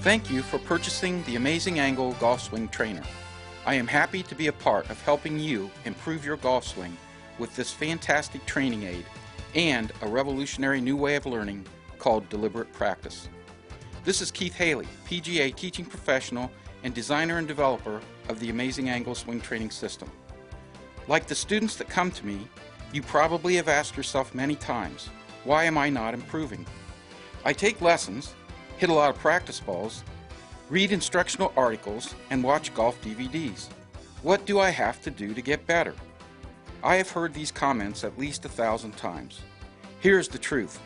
Thank you for purchasing the Amazing Angle Golf Swing Trainer. I am happy to be a part of helping you improve your golf swing with this fantastic training aid and a revolutionary new way of learning called deliberate practice. This is Keith Haley, PGA teaching professional and designer and developer of the Amazing Angle Swing Training System. Like the students that come to me, you probably have asked yourself many times, why am I not improving? I take lessons, hit a lot of practice balls, read instructional articles, and watch golf DVDs. What do I have to do to get better? I have heard these comments at least 1,000 times. Here's the truth.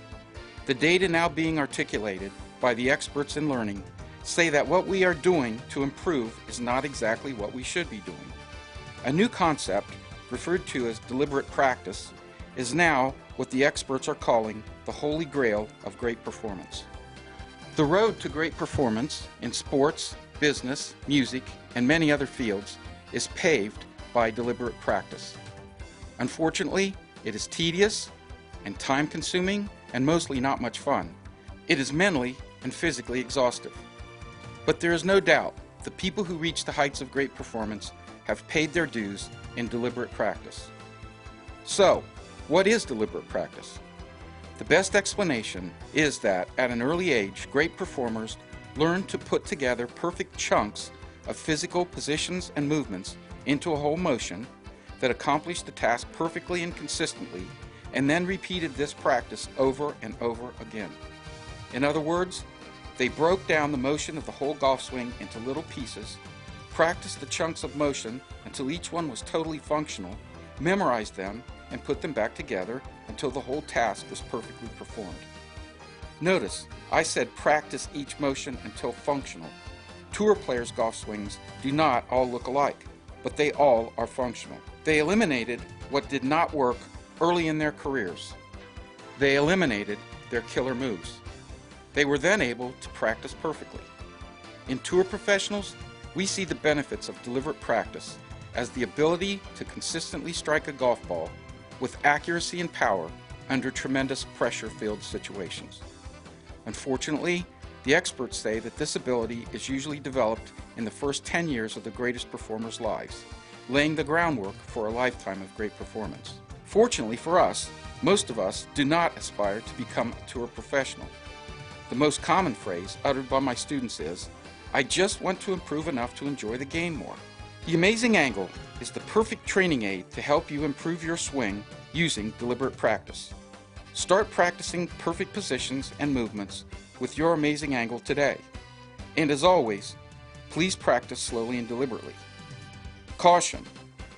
The data now being articulated by the experts in learning say that what we are doing to improve is not exactly what we should be doing. A new concept, referred to as deliberate practice, is now what the experts are calling the holy grail of great performance. The road to great performance in sports, business, music, and many other fields is paved by deliberate practice. Unfortunately, it is tedious and time-consuming and mostly not much fun. It is mentally and physically exhaustive. But there is no doubt the people who reach the heights of great performance have paid their dues in deliberate practice. So, what is deliberate practice? The best explanation is that at an early age, great performers learn to put together perfect chunks of physical positions and movements into a whole motion that accomplish the task perfectly and consistently, and then repeated this practice over and over again. In other words, they broke down the motion of the whole golf swing into little pieces, practiced the chunks of motion until each one was totally functional, memorized them, and put them back together until the whole task was perfectly performed. Notice, I said practice each motion until functional. Tour players' golf swings do not all look alike, but they all are functional. They eliminated what did not work early in their careers. They eliminated their killer moves. They were then able to practice perfectly. In tour professionals, we see the benefits of deliberate practice as the ability to consistently strike a golf ball with accuracy and power under tremendous pressure-filled situations. Unfortunately, the experts say that this ability is usually developed in the first 10 years of the greatest performers' lives, laying the groundwork for a lifetime of great performance. Fortunately for us, most of us do not aspire to become a tour professional. The most common phrase uttered by my students is, "I just want to improve enough to enjoy the game more." The Amazing Angle is the perfect training aid to help you improve your swing using deliberate practice. Start practicing perfect positions and movements with your Amazing Angle today. And as always, please practice slowly and deliberately. Caution: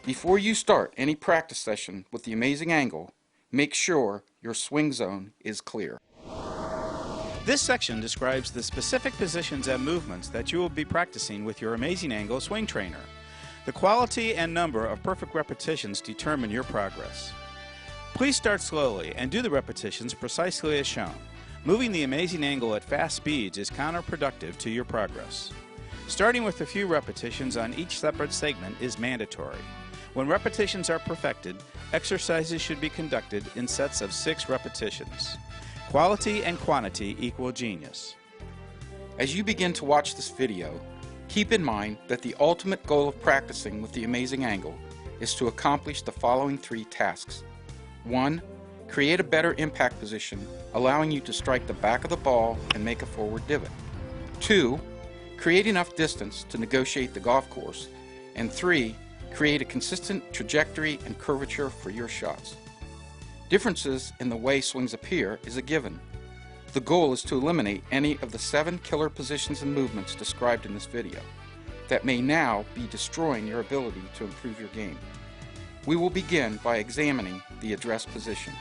before you start any practice session with the Amazing Angle, make sure your swing zone is clear. This section describes the specific positions and movements that you will be practicing with your Amazing Angle Swing Trainer. The quality and number of perfect repetitions determine your progress. Please start slowly and do the repetitions precisely as shown. Moving the Amazing Angle at fast speeds is counterproductive to your progress. Starting with a few repetitions on each separate segment is mandatory. When repetitions are perfected, exercises should be conducted in sets of 6 repetitions. Quality and quantity equal genius. As you begin to watch this video, keep in mind that the ultimate goal of practicing with the Amazing Angle is to accomplish the following 3 tasks. 1. Create a better impact position, allowing you to strike the back of the ball and make a forward divot. 2. Create enough distance to negotiate the golf course. And 3. Create a consistent trajectory and curvature for your shots. Differences in the way swings appear is a given. The goal is to eliminate any of the 7 killer positions and movements described in this video that may now be destroying your ability to improve your game. We will begin by examining the address position.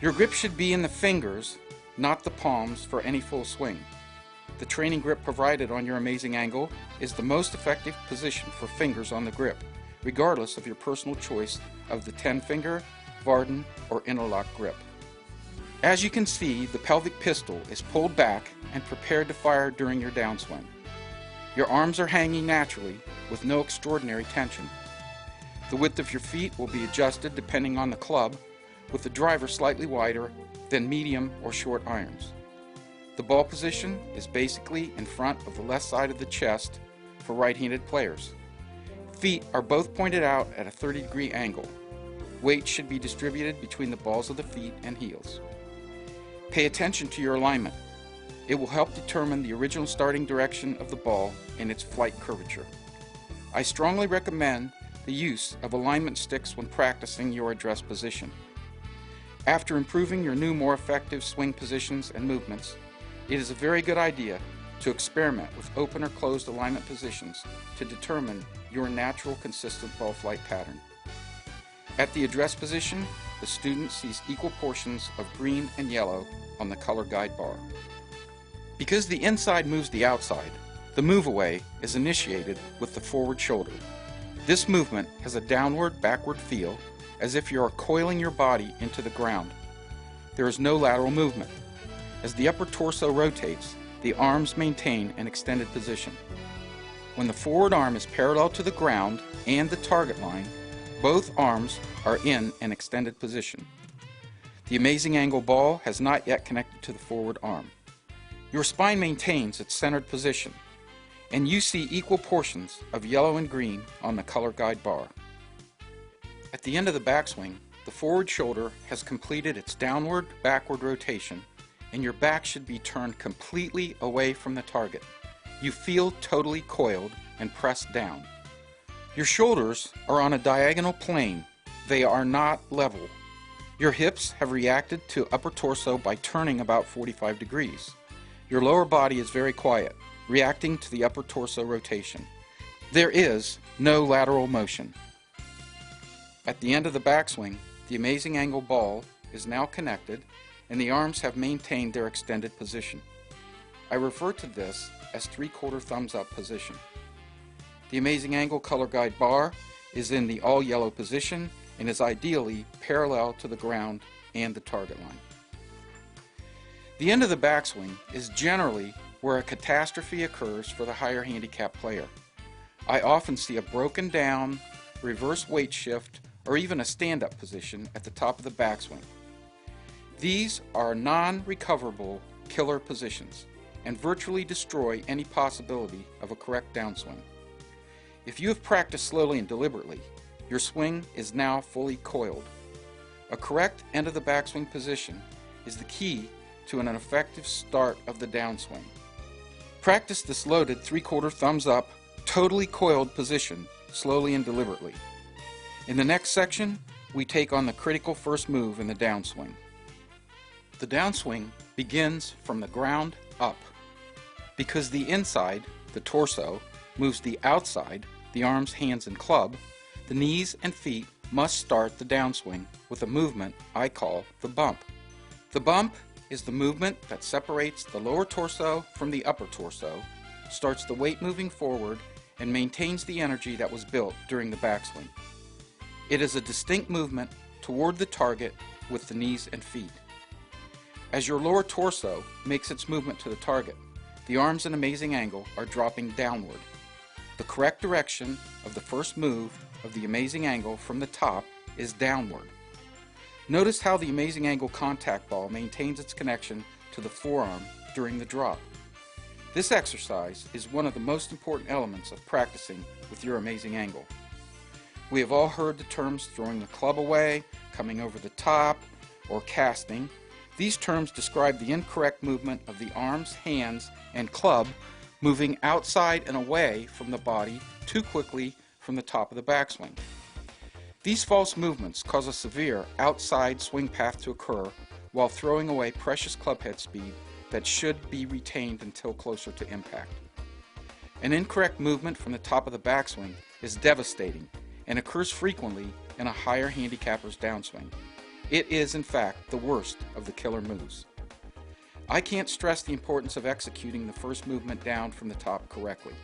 Your grip should be in the fingers, not the palms, for any full swing. The training grip provided on your Amazing Angle is the most effective position for fingers on the grip, regardless of your personal choice of the 10-finger, Varden, or interlock grip. As you can see, the pelvic pistol is pulled back and prepared to fire during your downswing. Your arms are hanging naturally with no extraordinary tension. The width of your feet will be adjusted depending on the club, with the driver slightly wider than medium or short irons. The ball position is basically in front of the left side of the chest for right-handed players. Feet are both pointed out at a 30-degree angle. Weight should be distributed between the balls of the feet and heels. Pay attention to your alignment. It will help determine the original starting direction of the ball and its flight curvature. I strongly recommend the use of alignment sticks when practicing your address position. After improving your new, more effective swing positions and movements, it is a very good idea to experiment with open or closed alignment positions to determine your natural, consistent ball flight pattern. At the address position, the student sees equal portions of green and yellow on the color guide bar. Because the inside moves the outside, the move away is initiated with the forward shoulder. This movement has a downward-backward feel, as if you are coiling your body into the ground. There is no lateral movement. As the upper torso rotates, the arms maintain an extended position. When the forward arm is parallel to the ground and the target line, both arms are in an extended position. The amazing angle ball has not yet connected to the forward arm. Your spine maintains its centered position, and you see equal portions of yellow and green on the color guide bar. At the end of the backswing, the forward shoulder has completed its downward-backward rotation, and your back should be turned completely away from the target. You feel totally coiled and pressed down. Your shoulders are on a diagonal plane. They are not level. Your hips have reacted to upper torso by turning about 45 degrees. Your lower body is very quiet, reacting to the upper torso rotation. There is no lateral motion. At the end of the backswing, the amazing angle ball is now connected and the arms have maintained their extended position. I refer to this as 3/4 thumbs up position. The amazing angle color guide bar is in the all yellow position and is ideally parallel to the ground and the target line. The end of the backswing is generally where a catastrophe occurs for the higher handicap player. I often see a broken down, reverse weight shift, or even a stand-up position at the top of the backswing. These are non-recoverable killer positions and virtually destroy any possibility of a correct downswing. If you have practiced slowly and deliberately, your swing is now fully coiled. A correct end of the backswing position is the key to an effective start of the downswing. Practice this loaded 3/4 thumbs up, totally coiled position slowly and deliberately. In the next section, we take on the critical first move in the downswing. The downswing begins from the ground up. Because the inside, the torso, moves the outside, the arms, hands, and club, the knees and feet must start the downswing with a movement I call the bump. The bump is the movement that separates the lower torso from the upper torso, starts the weight moving forward, and maintains the energy that was built during the backswing. It is a distinct movement toward the target with the knees and feet. As your lower torso makes its movement to the target, the arms in amazing angle are dropping downward. The correct direction of the first move of the amazing angle from the top is downward. Notice how the amazing angle contact ball maintains its connection to the forearm during the drop. This exercise is one of the most important elements of practicing with your amazing angle. We have all heard the terms throwing the club away, coming over the top, or casting. These terms describe the incorrect movement of the arms, hands, and club moving outside and away from the body too quickly from the top of the backswing. These false movements cause a severe outside swing path to occur while throwing away precious club head speed that should be retained until closer to impact. An incorrect movement from the top of the backswing is devastating and occurs frequently in a higher handicapper's downswing. It is, in fact, the worst of the killer moves. I can't stress the importance of executing the first movement down from the top correctly.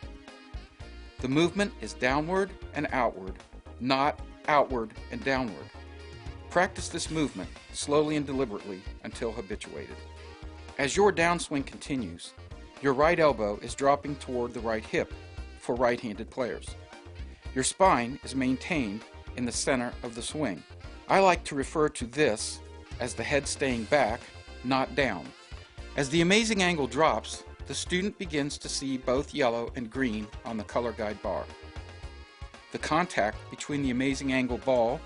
The movement is downward and outward, not outward and downward. Practice this movement slowly and deliberately until habituated. As your downswing continues, your right elbow is dropping toward the right hip for right-handed players. Your spine is maintained in the center of the swing. I like to refer to this as the head staying back, not down. As the amazing angle drops, the student begins to see both yellow and green on the color guide bar. The contact between the amazing angle ball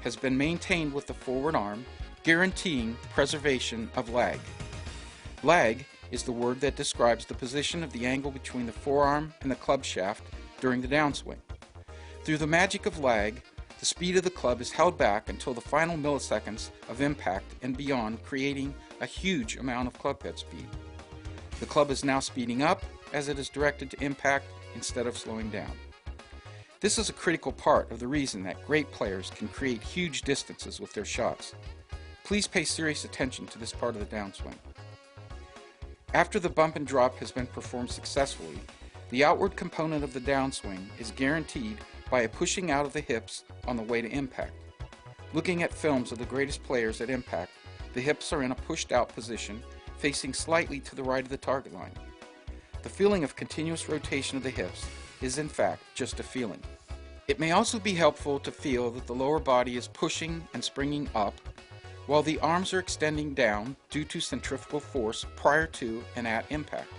has been maintained with the forward arm, guaranteeing preservation of lag. Lag is the word that describes the position of the angle between the forearm and the club shaft during the downswing. Through the magic of lag, the speed of the club is held back until the final milliseconds of impact and beyond, creating a huge amount of club head speed. The club is now speeding up as it is directed to impact instead of slowing down. This is a critical part of the reason that great players can create huge distances with their shots. Please pay serious attention to this part of the downswing. After the bump and drop has been performed successfully, the outward component of the downswing is guaranteed by a pushing out of the hips on the way to impact. Looking at films of the greatest players at impact, the hips are in a pushed out position, facing slightly to the right of the target line. The feeling of continuous rotation of the hips is in fact just a feeling. It may also be helpful to feel that the lower body is pushing and springing up, while the arms are extending down due to centrifugal force prior to and at impact.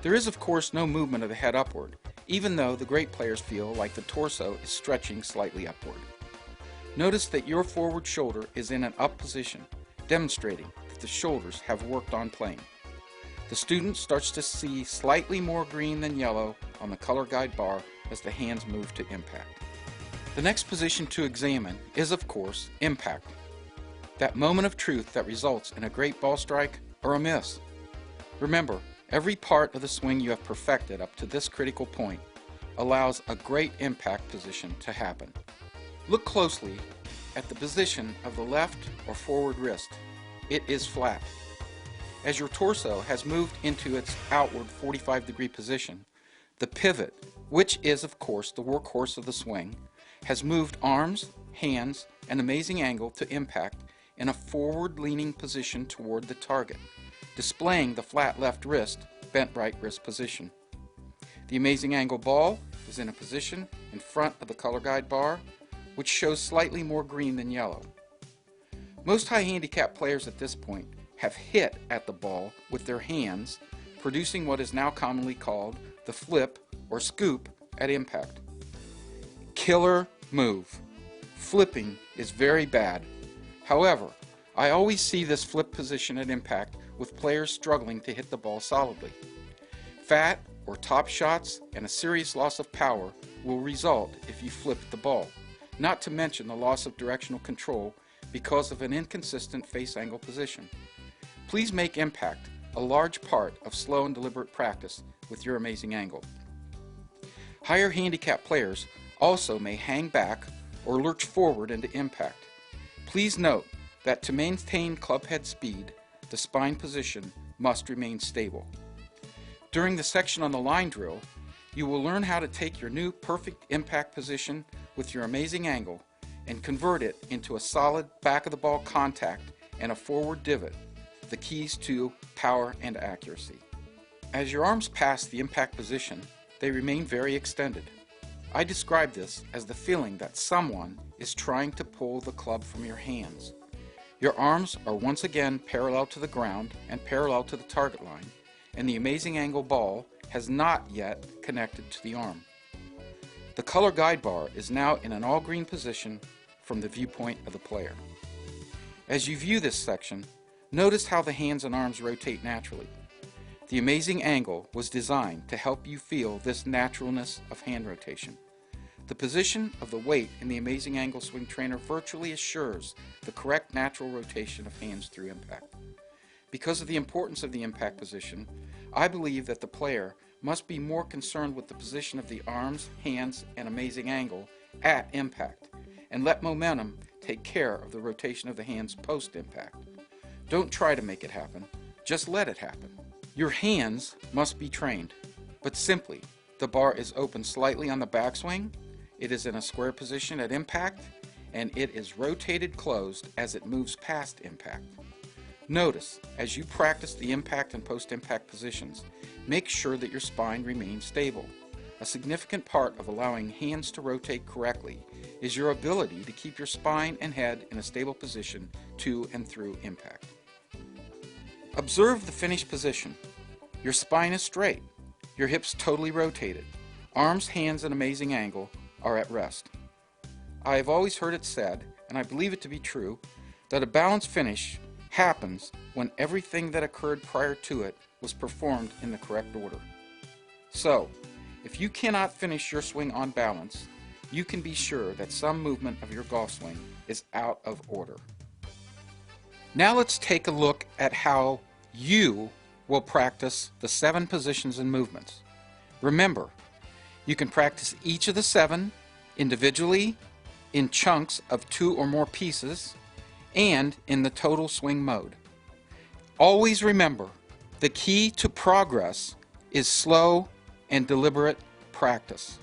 There is of course no movement of the head upward, even though the great players feel like the torso is stretching slightly upward. Notice that your forward shoulder is in an up position, demonstrating that the shoulders have worked on playing. The student starts to see slightly more green than yellow on the color guide bar as the hands move to impact. The next position to examine is of course impact. That moment of truth that results in a great ball strike or a miss. Remember, every part of the swing you have perfected up to this critical point allows a great impact position to happen. Look closely at the position of the left or forward wrist. It is flat. As your torso has moved into its outward 45-degree position, the pivot, which is of course the workhorse of the swing, has moved arms, hands, and amazing angle to impact in a forward-leaning position toward the target, displaying the flat left wrist, bent right wrist position. The amazing angle ball is in a position in front of the color guide bar, which shows slightly more green than yellow. Most high handicap players at this point have hit at the ball with their hands, producing what is now commonly called the flip or scoop at impact. Killer move. Flipping is very bad. However, I always see this flip position at impact with players struggling to hit the ball solidly. Fat or top shots and a serious loss of power will result if you flip the ball, not to mention the loss of directional control because of an inconsistent face angle position. Please make impact a large part of slow and deliberate practice with your amazing angle. Higher handicap players also may hang back or lurch forward into impact. Please note that to maintain club head speed, the spine position must remain stable. During the section on the line drill, you will learn how to take your new perfect impact position with your amazing angle and convert it into a solid back of the ball contact and a forward divot, the keys to power and accuracy. As your arms pass the impact position, they remain very extended. I describe this as the feeling that someone is trying to pull the club from your hands. Your arms are once again parallel to the ground and parallel to the target line, and the amazing angle ball has not yet connected to the arm. The color guide bar is now in an all-green position from the viewpoint of the player. As you view this section, notice how the hands and arms rotate naturally. The amazing angle was designed to help you feel this naturalness of hand rotation. The position of the weight in the amazing angle swing trainer virtually assures the correct natural rotation of hands through impact. Because of the importance of the impact position, I believe that the player must be more concerned with the position of the arms, hands, and amazing angle at impact, and let momentum take care of the rotation of the hands post-impact. Don't try to make it happen, just let it happen. Your hands must be trained, but simply, the bar is open slightly on the backswing, it is in a square position at impact, and it is rotated closed as it moves past impact. Notice, as you practice the impact and post-impact positions, make sure that your spine remains stable. A significant part of allowing hands to rotate correctly is your ability to keep your spine and head in a stable position to and through impact. Observe the finished position. Your spine is straight, your hips totally rotated, arms, hands, and amazing angle are at rest. I have always heard it said, and I believe it to be true, that a balanced finish happens when everything that occurred prior to it was performed in the correct order. So, if you cannot finish your swing on balance, you can be sure that some movement of your golf swing is out of order. Now let's take a look at how you will practice the 7 positions and movements. Remember, you can practice each of the 7 individually, in chunks of 2 or more pieces, and in the total swing mode. Always remember, the key to progress is slow and deliberate practice.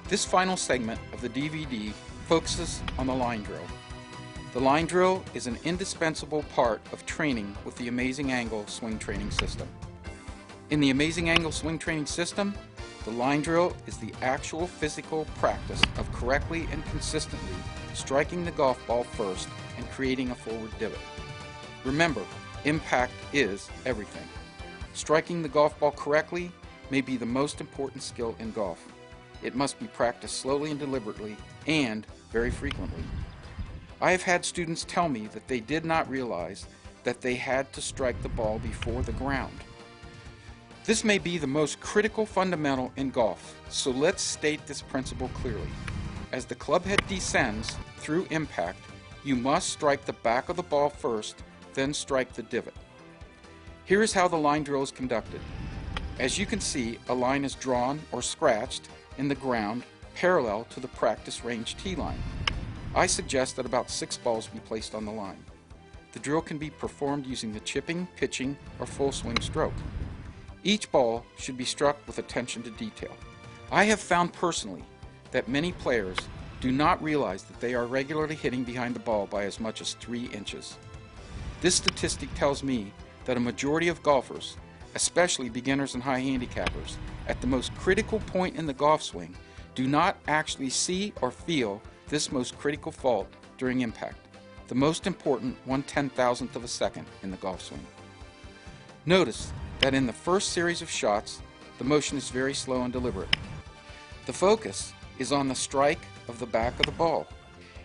This final segment of the DVD focuses on the line drill. The line drill is an indispensable part of training with the Amazing Angle Swing Training System. In the Amazing Angle Swing Training System, the line drill is the actual physical practice of correctly and consistently striking the golf ball first and creating a forward divot. Remember, impact is everything. Striking the golf ball correctly may be the most important skill in golf. It must be practiced slowly and deliberately, and very frequently. I have had students tell me that they did not realize that they had to strike the ball before the ground. This may be the most critical fundamental in golf, so let's state this principle clearly. As the club head descends through impact, you must strike the back of the ball first, then strike the divot. Here is how the line drill is conducted. As you can see, a line is drawn or scratched in the ground parallel to the practice range tee line. I suggest that about 6 balls be placed on the line. The drill can be performed using the chipping, pitching, or full swing stroke. Each ball should be struck with attention to detail. I have found personally that many players do not realize that they are regularly hitting behind the ball by as much as 3 inches. This statistic tells me that a majority of golfers, especially beginners and high handicappers, at the most critical point in the golf swing, do not actually see or feel this most critical fault during impact, the most important 1/10,000th of a second in the golf swing. Notice that in the first series of shots, the motion is very slow and deliberate. The focus is on the strike of the back of the ball.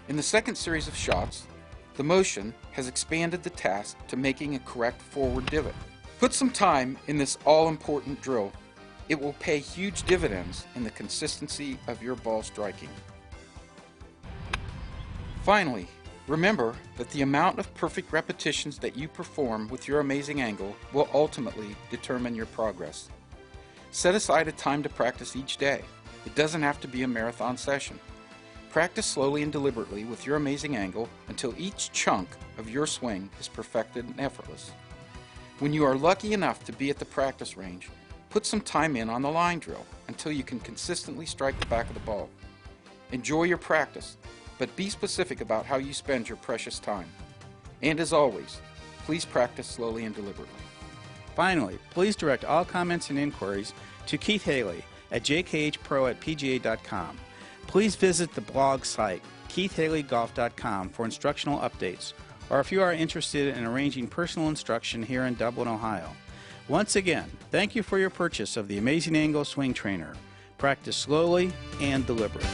In the second series of shots, the motion has expanded the task to making a correct forward divot. Put some time in this all-important drill. It will pay huge dividends in the consistency of your ball striking. Finally, Remember that the amount of perfect repetitions that you perform with your amazing angle will ultimately determine your progress. Set aside a time to practice each day. It doesn't have to be a marathon session. Practice slowly and deliberately with your amazing angle until each chunk of your swing is perfected and effortless. When you are lucky enough to be at the practice range, put some time in on the line drill until you can consistently strike the back of the ball. Enjoy your practice, but be specific about how you spend your precious time. And as always, please practice slowly and deliberately. Finally, please direct all comments and inquiries to Keith Haley at jkhpro@pga.com. Please visit the blog site, keithhaleygolf.com, for instructional updates, or if you are interested in arranging personal instruction here in Dublin, Ohio. Once again, thank you for your purchase of the Amazing Angle Swing Trainer. Practice slowly and deliberately.